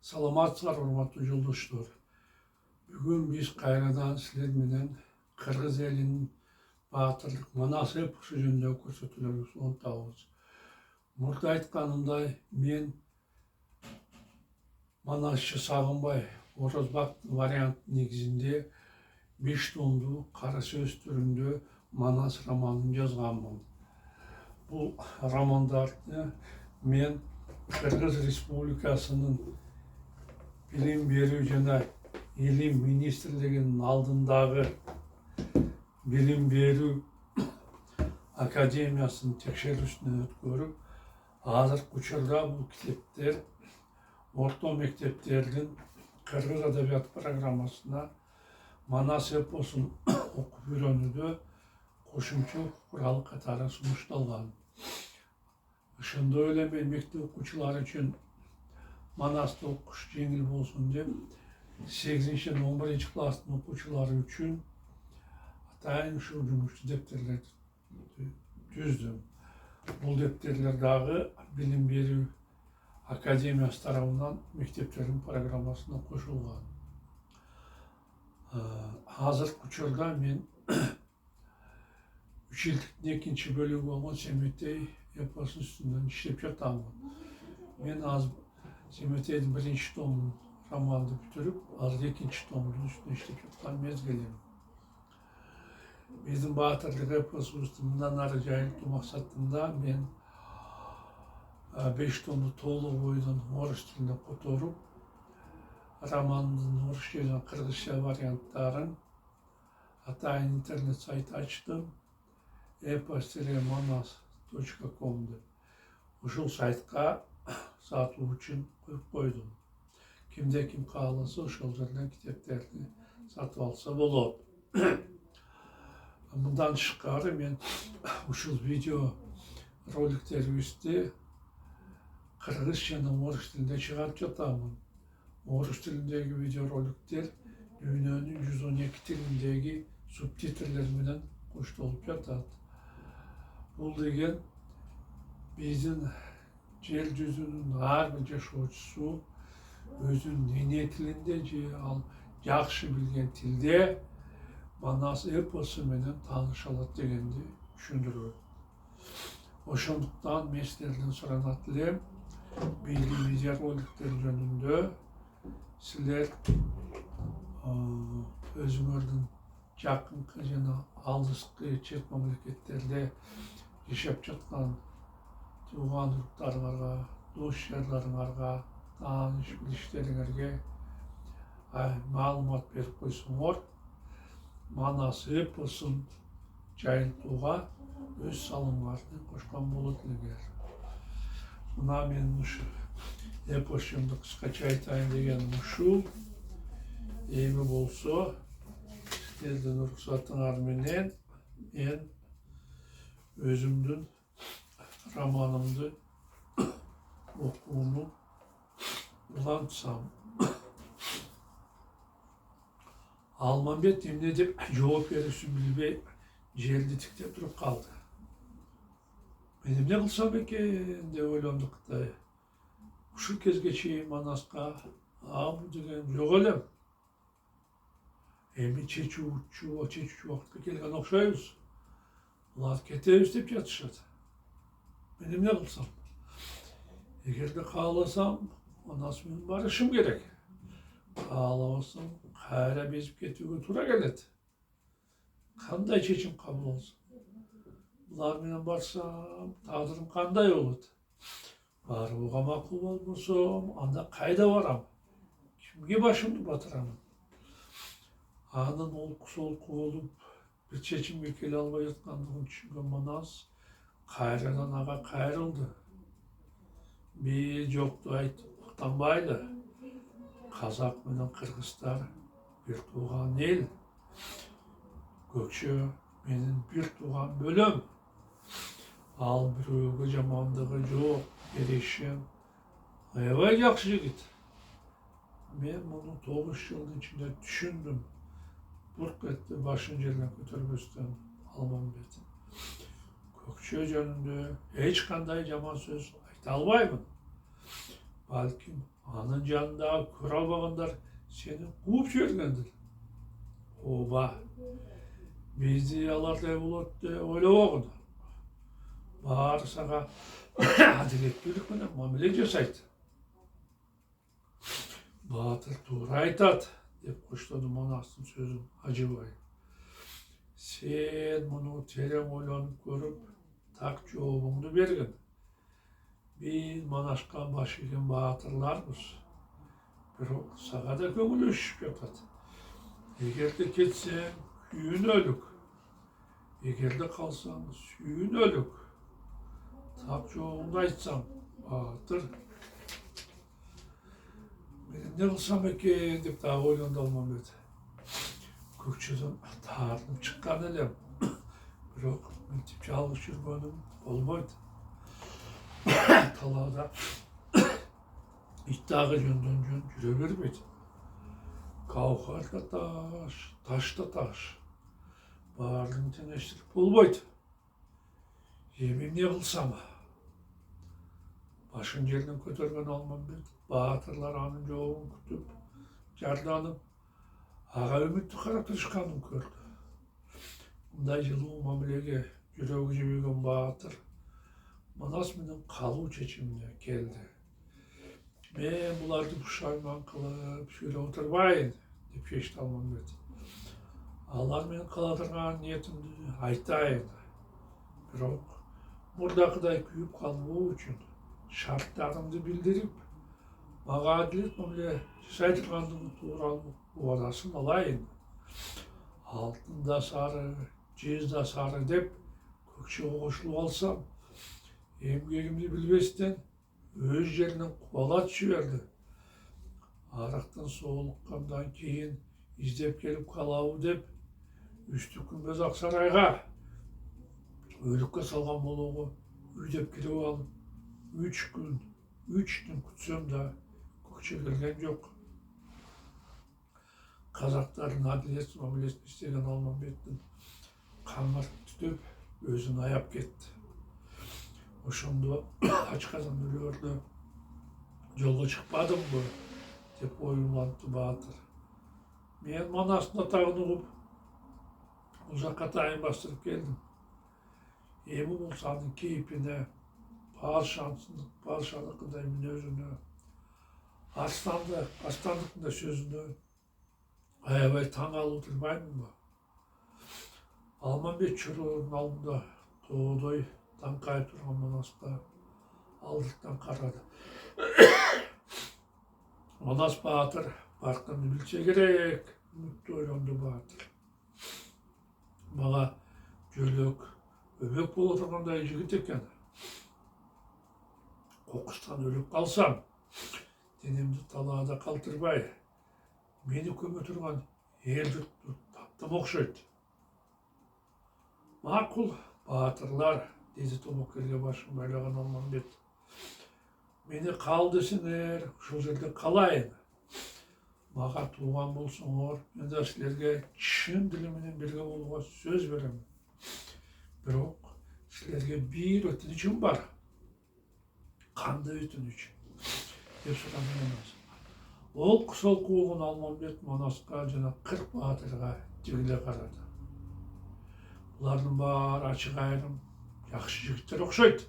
Salamatçılar, hormatly joldaşlar. Bugün biz kaynadan sizler menen Kırgız elinin batırlık Manas eposu jönünde көрсөтүүлөрүбүз онтабыз. Мурда айтканымдай, мен Манасчы Сагынбай Орозбак вариант негизинде 5 томдуу кара сөз түрүндө Манас романын жазганмын. Бул романдарды мен Кыргыз Республикасынын Bilim Берүү жана Илим министрлигинин алдындагы Bilim Берүү Академиясынын текшерүүсүнөн өткөрүп, азыркы учурда бул китептер орто мектептердин кыргыз адабият программасына Манас эпосун окуп үйрөнүүдө кошумча курал катары сунушталган. Ошондой эле мен мектеп окуучулары үчүн Манасты окуш жеңил болсун деп 8-11 класстын окуучулары үчүн атайын ушул жумушту дептерлерди түздүм. Бул дептерлер дагы Билим Берүү Академиясы тарабынан мектептердин программасына кошулган. Азыркы учурда мен 3 жылдыктын 2 бөлүгү болгон Семетей эпосунун үстүнөн иштеп жатамын. Мен азыр Семетейдин 1 томун романды бүтүрүп, азыр 2 томдун үстүнө иштеп жаткан мезгилим. Биздин баатырлык эпосубузду мындан ары жайылтуу максатында мен 5 томду толук бойдон орус тилинде которуп, романдын орусча жана кыргызча варианттарын атайын интернет сайт ачтым, epos-manas.com деп. Ушул сайтка сатуу үчүн коюп койдум. Кимде ким кааласа ошол жерден китептерди сатып алса болот. Мындан тышкары мен ушул видео роликтерибизди кыргыз жана орус тилинде чыгарып жатамын. Орус тилиндеги видео роликтер дүйнөнүн 112 тилиндеги субтитрлер менен коштолуп жатат. Бул деген биздин жер жүзүнүн ар бир жашоочусу өзүнүн эне тилинде же ал жакшы билген тилде Манас эпосу менен тааныша алат дегенди түшүндүрөт. Ошондуктан мен силерден суранат элем, биздин видео роликтер жөнүндө силер өзүңөрдүн жакынкы жана алыскы чет мамлекеттерде жашап жаткан тууган уруктарыңарга, дос жарларыңарга, тааныш билиштериңерге маалымат берип койсоңор, Манас эпосун жайылтууга өз салымыңарды кошкон болот элеңер. Мына менин ушу эпос жөнүндө кыскача айтайын дегеним ушул. Эми болсо силердин уруксатыңар менен мен өзүмдүн романымды окууну улантсам. Алмамбет эмне деп жооп берүүсүн билбей жерди тиктеп туруп калды. Мен эмне кылсам экен деп ойлондук да. Ушул кезге чейин Манаска бул деген жок элем. Эми чечүүчү убакытка келген окшойбуз. Булар кетебиз деп жатышат. Мен эмне кылсам? Эгерде кааласам, Манас менен барышым керек. Каалабасам, кайра безип кетүүгө туура келет. Кандай чечим кабыл алсам? Булар менен барсам, тагдырым кандай болот? Барууга макул болбосом, анда кайда барам? Кимге башымды батырамын? Анын олку-солку болуп, бир чечимге келе албай жаткандыгын түшүнгөн Манас кайрадан ага кайрылды. Бир жокту айтып мактанбайлы. Казак менен кыргыздар бир тууган эл. Көкчө менин бир тууган бөлөм. Ал бирөөгө жамандыгы жок, беришем. Аябай жакшы жигит. Мен муну 9 жылдын ичинде түшүндүм. Бурк этти башын жерден көтөрбөстөн Алмамбет. Көкчө жөнүндө эч кандай жаман сөз айта албаймын. Balkim anın canında kör almaganlar seni kuup jibерgendir. Oba, bizi alarday bolat de oylabagın. Bari saga adilettүүлүк менен мамиле жасайт. Baatır tuğra aytat, деп koşladı Manastın sözün Hacıbay. Sen bunu tereң oylanıp görüp, tak cevabını bergin. Biz Manaşka baş egen baatırlarmız. Bирок sağa da köngül öşüp yatat. Eger de ketsen, kүйün ölük. Eger de kalsan, sүйün ölük. Tak cevabını aytsan, baatır. Benim ne kılsam eken dep daha oylandı almam edi. Көкшеден тартынып шыққан элем. Бирок мынтип жалгыз жүргөнүм болбойт. Талаада ит дагы жөндөн жөн жүрө бербейт. Каукар да таш да таш. Баарын теңештирип болбойт. Эми эмне кылсам? Башын жерден көтөргөн Алмамбет баатырлар анын жообун күтүп, жарданып, ага үмүттүү карап турушканын көрдү. Мындай жылуу мамилеге жүрөгү жебеген баатыр Манас менен калуу чечимине келди. Мен буларды пушайман кылып сүйлөп отурбайын деп чечти Алмамбет. Алар менен кыла турган ниетимди айтайын. Бирок мурдакыдай күйүп калбоо үчүн шарттарымды билдирип, мага адилет мамиле жасай тургандыгы тууралуу убадасын алайын. Алтын да сары, жез да сары деп көкчөгө кошулуп алсам, эмгегимди билбестен өз жеринен кубалат жиберди. Арактан соолуккандан кийин издеп келип калабы деп үстү күмбөз ак сарайга өлүккө салган болууга үйдөп кирип алып, 3 gün, 3 gün күтсем да көкче келген жок. Казактардын адилет мамилесин иштеген Алмамбеттин каңыр түтүп өзүн аяп кетти. Ошондо ачкадан өлөрдө жолго чыкпадымбы деп оюлантты баатыр. Мен Манастын атагын угуп, бул жакка атайын бастырып келдим. Эми бул анын кейпине, Padişahlıkında minözünü, Arslanlıkında sözünü ayabay taң alып turbaymınbı? Алмамбет çuruğunun alında doğuday tankayıp turgan Manaska aldıktan karadı. Manas Baatır barkını bilse gerek, mutlu oylandı Baatır. Bana jölök, öbek bolup turgандай jigit eken. Kokuştan ölüp kalsam, denimdi talaada kaldırбай, meni көмө турган эл-журтту таптым окшойт. Макул, баатырлар, dedi Тобокелге башын байлаган Алмамбет. Мени кал десеңер, ушул жерде калайын. Мага тууган болсоңор, мен да силерге чын дили менен бирге болууга сөз берем. Бирок силерге бир өтүнүчүм бар. Кандай өтүнүч? Деп сурады Манас. Ол кусол куулгун Алмамбет Манаска жана 40 баатырга жигиле карады. Булардын баары ачык айрым, жакшы жигиттер окшойт,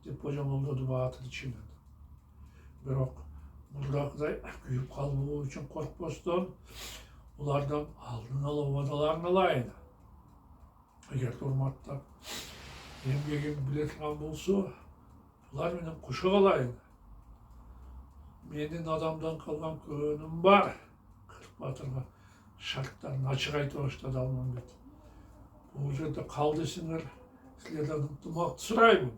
деп божомолдоду баатыр ичинен. Бирок мурдакыдай күйүп калбоо үчүн коркпостон, булардан алдын ала убадаларын алайын. Эгер урматтап, эмгегин биле турган болсо, булар менен кошо калайын. Менин адамдан калган көөнүм бар. 40 баатырга шарттарын ачык айтып баштады Алмамбет. Бул жерде кал десеңер, силерден ынтымакты сурайбын.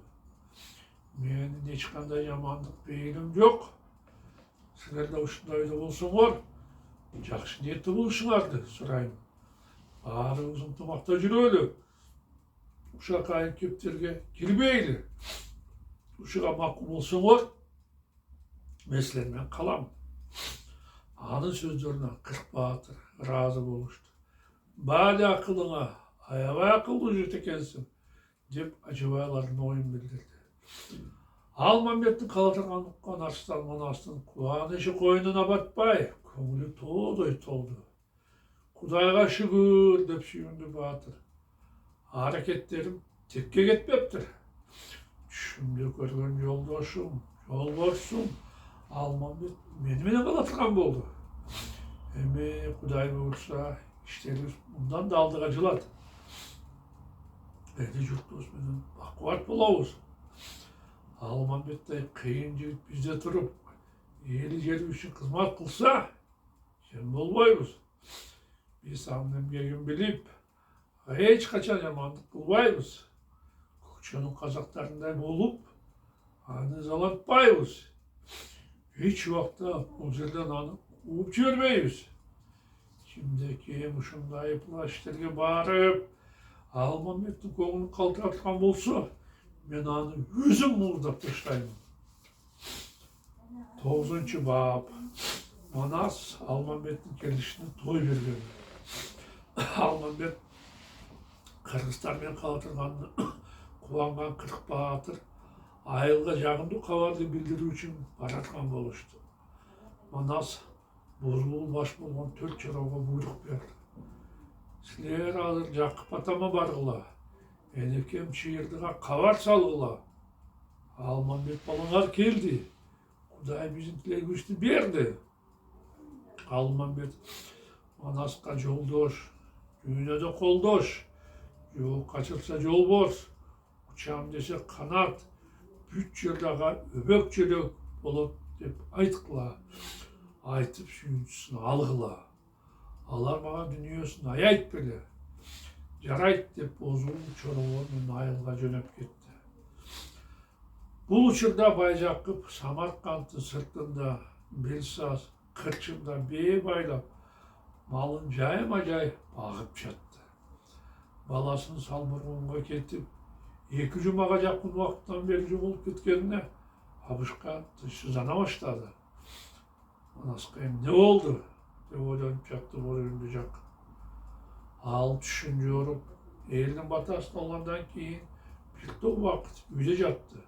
Менин эч кандай жамандык бейилим жок. Силер да ушундай эле болсоңор, жакшы ниеттүү болушуңарды сурайм. Баарыбыз ынтымакта жүрөлү. Ушак айын кептерге кирбейли. Ушуга макул болсоңор, мен силер менен калам. Анын сөздөрүнө 40 баатыр ыраазы болушту. Баали акылыңа, аябай акылдуу жигит экенсиң, деп ажыбайлардын оюн билдирди. Almanbettin kalatırgan uqqan arslan manastın kuanışı koynuna batpay, көңілі тоğday толды. Kudayga şükür dep suyundu Batır. Hareketlerim tekke ketmeptir. Düşümde görgen yoldaşım, Almanbet meni kalatırgan boldu. Emi Kuday buyursa işlerimiz bundan da aldık acılat. Edi jurtubuz menen bakıvat bolabız. Almanbet'te kıyın jigit bizde turup, eli jeri üçün kızmat kılsa, sen bolbayбыз. Biz annem gelin bilip, hiç kaçan yamanlık kılbayбыз. Көкшенің қазақтарындай болып, аны заlatпайбыз. Hiç uақытта бұл жерден аны қуып жібермейбіз. Şimdiki ушундай плаштерге барып, Almanbеттің көңілін қалтыратқан болса, мен аны өзім муздап таштаймын. 9. bab. Manas Almanbet'in gelişine toy berген. Almanbet Kırgızстанмен калатырганды кубанган 40 баатыр айылга жагымдуу кабарды билдирүү үчүн бараткан болушту. Манас бозулуу баш болгон 4 жарауга буйрук берди. Силер азыр Жакып атама баргыла, энекем Чыйырдыга кабар салгыла. Almanbet балаңар келди. Кудай биздин тилегибизди берди. Almanbet Manaska жолдош, дүйнөдө колдош, жол качылса жолборс, учам десе канат, бүт жердага өбөк желек болот деп айткыла. Айтып сүйүнчүсүн алгыла. Алар мага дүнүйөсүн аябайт беле. Жарайт деп бозулуу чоролор менен айылга жөнөп кетти. Бул учурда Байжакып Самаркандтын сыртында Белсаз кырчында бээ байлап, малын жайма-жай багып жатты. Баласын Салбургунга кетип, 2 жумага жакын убакыттан бери жоголуп кеткенине Абышка тынчсыздана баштады. Манаска эмне болду деп ойлонуп жатты Борюнду Жакып. Ал түшүн жоруп, элдин батасын алгандан кийин бир топ убакыт үйдө жатты.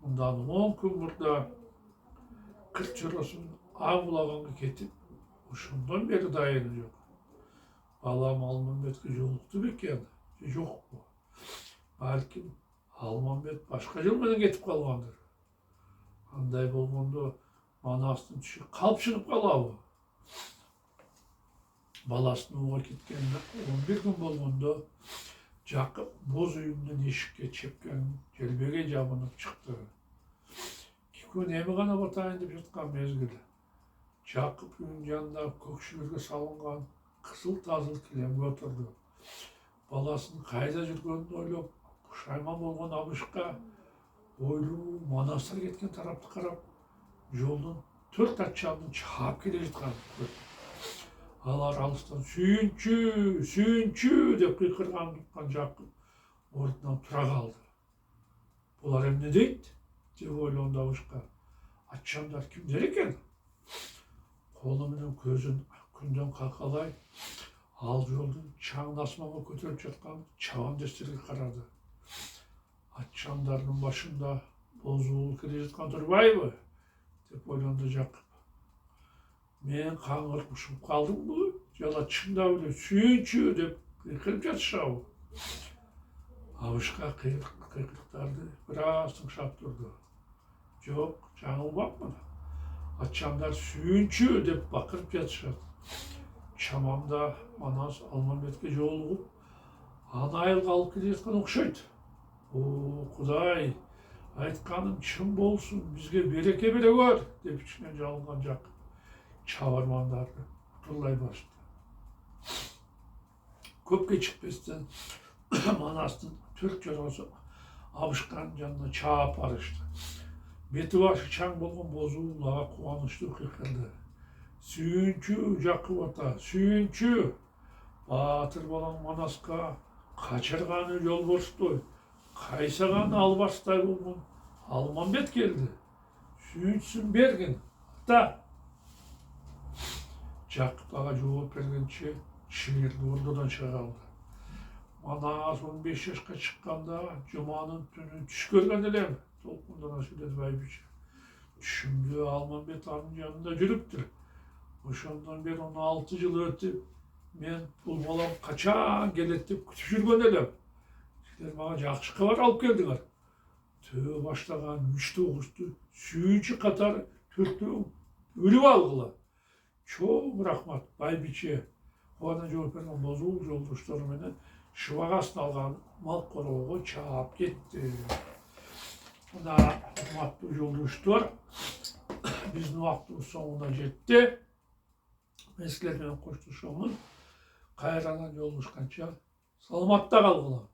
Мындан 10 күн мурда кырк чоросун аң булаганга кетип, ошондон бери дайыны жок. Балам Almanbetке жолукту бекен, жокпу. Балким Almanbet башка жол менен кетип калгандыр. Андай болгондо Манастын түшү калпшынып калабы. Баласын ууга кеткенине 11 күн болгондо Жакып боз үйүнүн эшикке чепкен желбеге жабынып чыкты. 2 күн эми гана батайын деп жаткан мезгил. Жакып үйүнүн жанында көкшөлөргө салынган кызыл-тазыл килемге отурду. Баласынын кайда жүргөнүн ойлоп, пушайман болгон Абышка ойлуу Манастыр кеткен тарапты карап, жолдун 4 аччанын чаап келе жатканын көрдү. Алар алыстан сүйүнчү деп кыйкырганын уккан Жакып ордунан тура калды. Булар эмне дейт деп ойлонду Абышка. Аччандар кимдер экен? Колу менен көзүн күндөн какалай, ал жолдун чаңын асманга көтөрүп жаткан чабан дестерге карады. Аччандардын башында бозулуу келе жаткан турбайбы деп ойлонду Жакып. Мен каңгырып ушуп калдымбы? Жала чындап эле сүйүнчү деп кыйкырып жатышабы? Абышка кыйкырыктарды бир аз тыңшап турду. Жок, жаңылбапмын. Аччандар сүйүнчү деп бакырып жатышат. Чамамда Манас Almanbetке жолугуп, аны айылга алып келе жаткан окшойт. О, Кудай, айтканың чын болсун, бизге береке бере көр деп ичинен жалынган Жакып чабармандарды утурлай башты. Көп кечикпестен Манастын 4 жоросу Абышканын жанына чаап барышты. Бети башы чаң болгон бозулуу ага кубанычтуу кыйкырды. Сүйүнчү Жакып ата, сүйүнчү. Баатыр балаң Манаска качырганы жолборсту, кайсаганы албастай болгон Almanbet келди. Сүйүнчүсүн бергин, ата. Жакып ага жооп бергенче Чыйырды ордодон чыга калды. Манас 15 жашка чыкканда жуманын түнү түш көргөн элем. Толқындана сөйледі бәйбіше. Түшімде Алмамбет ағамның жанында жүріпті. Ошондан бeri 16 жыл өтіп, мен бұл балам қачан келеді деп күтіп жүрген едім. Сіздер маған жақсы хабар алып келдіңер. Төбе баштаған 3-9'tu сүйінші қатар 4-төө өліп алғылы. Çok рахмат бәйбіше. Оған жооп берген бозул жолдоштор менен шыбагасын алған мал қорооға чаап кетті. Мына урматтуу жолдоштор, биздин убактыбыз соңуна жетти. Мен силер менен коштошомун. Кайрадан жолугушканча саламатта калгыла.